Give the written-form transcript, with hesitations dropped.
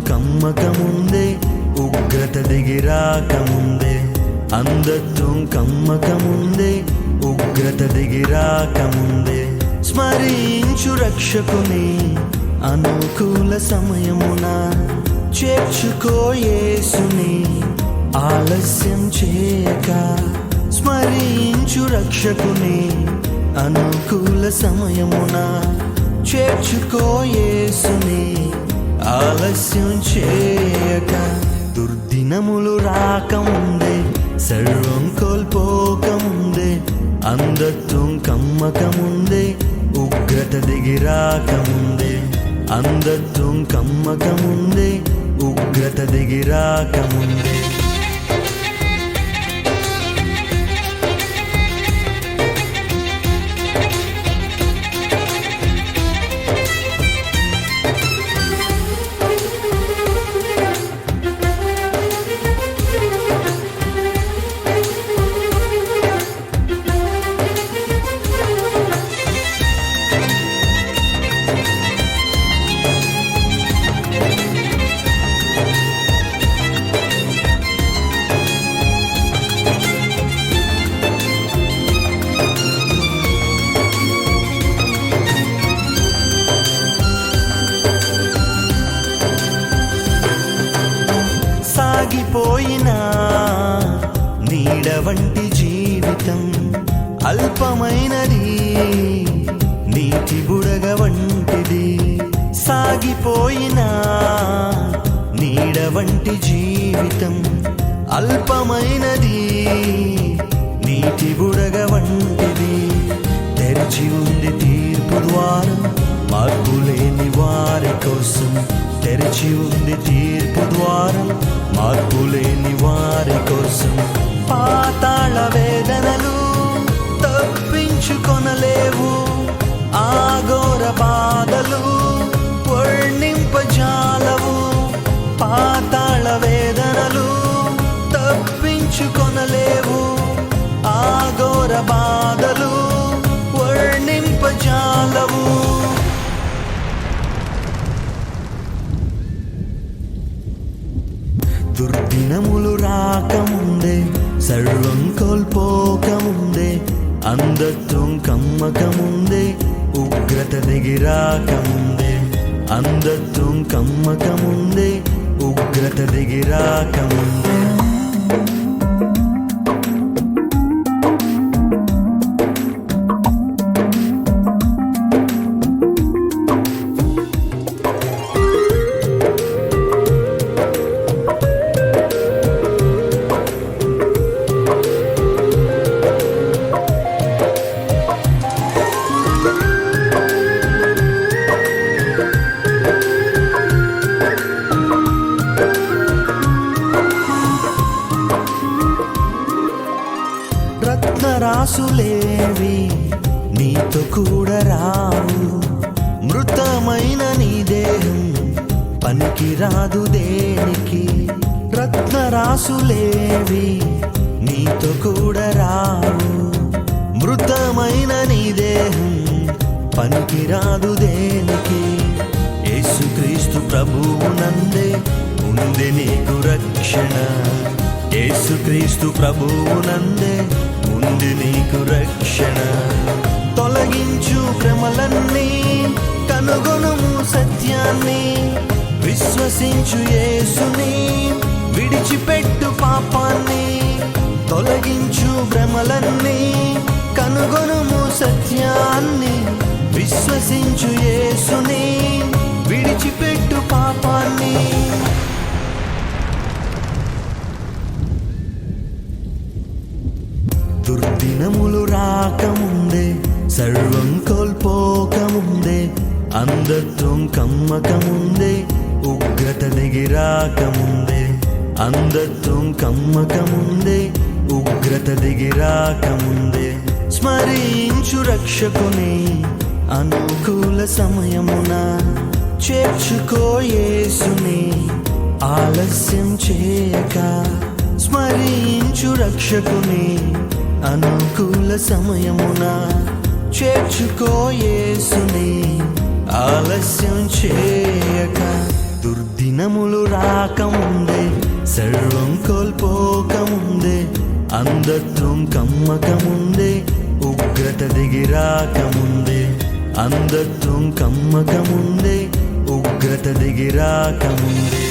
కమ్మకముందే ఉగ్రత దిగిరాకముందే అంధత్వం కమ్మకముందే ఉగ్రత దిగిరాకముందే స్మరించు రక్షకుని అనుకూల సమయమున చేర్చుకో యేసుని ఆలస్యం చేయక స్మరించు రక్షకుని అనుకూల సమయమున చేర్చుకో యేసుని ఆలస్యం చేయక దుర్దినములు రాకముందే సర్వం కోల్పోకముందే అంధత్వం కమ్మకముందే ఉగ్రత దిగిరాకముందే అంధత్వం కమ్మకముందే ఉగ్రత దిగిరాకముందే సాగిపోయినా నీడ వంటి జీవితం అల్పమైనది నీటి బుడగ వంటిది సాగిపోయినా నీడ వంటి జీవితం అల్పమైనది నీటి బుడగ వంటిది తెరిచి ఉంది తీర్పు ద్వారం మార్పులేని వారి కోసం తెరిచి ఉంది తీర్పు ద్వారం మార్పులేని వారి కోసం పాతాళ వేదనలు తప్పించుకొనలేవు ఆఘోర బాధలు వర్ణింపజాలవు పాతాళ వేదనలు తప్పించుకొనలేవు ఆఘోర బాధలు వర్ణింపజాలవు దుర్దినములు రాకముందే సర్వం కోల్పోకముందే అంధత్వం కమ్మకముందే ఉగ్రత దిగిరాకముందే అంధత్వం కమ్మకముందే ఉగ్రత దిగిరాకముందే రత్నరాసులేవి నీతో కూడా రావు మృతమైన నీ దేహం పనికి రాదు దేనికి రత్నరాసులేవి నీతో కూడా రావు మృతమైన నీ దేహం పనికి రాదు దేనికి యేసుక్రీస్తు ప్రభువునందే ఉంది నీకు రక్షణ యేసుక్రీస్తు ప్రభువునందే ఉంది నీకు రక్షణ తొలగించు భ్రమలన్నీ కనుగొనుము సత్యాన్ని విశ్వసించు యేసుని విడిచిపెట్టు పాపాన్ని తొలగించు భ్రమలన్నీ కనుగొనుము సత్యాన్ని విశ్వసించు యేసుని విడిచిపెట్టు పాపాన్ని దుర్దినములు రాకముందే సర్వం కోల్పోకముందే అంధత్వం కమ్మకముందే ఉగ్రత దిగిరాకముందే అంధత్వం కమ్మకముందే ఉగ్రత దిగిరాకముందే స్మరించు రక్షకుని అనుకూల సమయమున చేర్చుకో యేసుని ఆలస్యం చేయక స్మరించు రక్షకుని అనుకూల సమయమున చేర్చుకో యేసుని ఆలస్యం చేయక దినములు రాకముందే సర్వం కోల్పోకముందే అంధత్వం కమ్మకముందే ఉగ్రత దిగి రాకముందే అంధత్వం కమ్మకముందే ఉగ్రత దిగి రాకముందే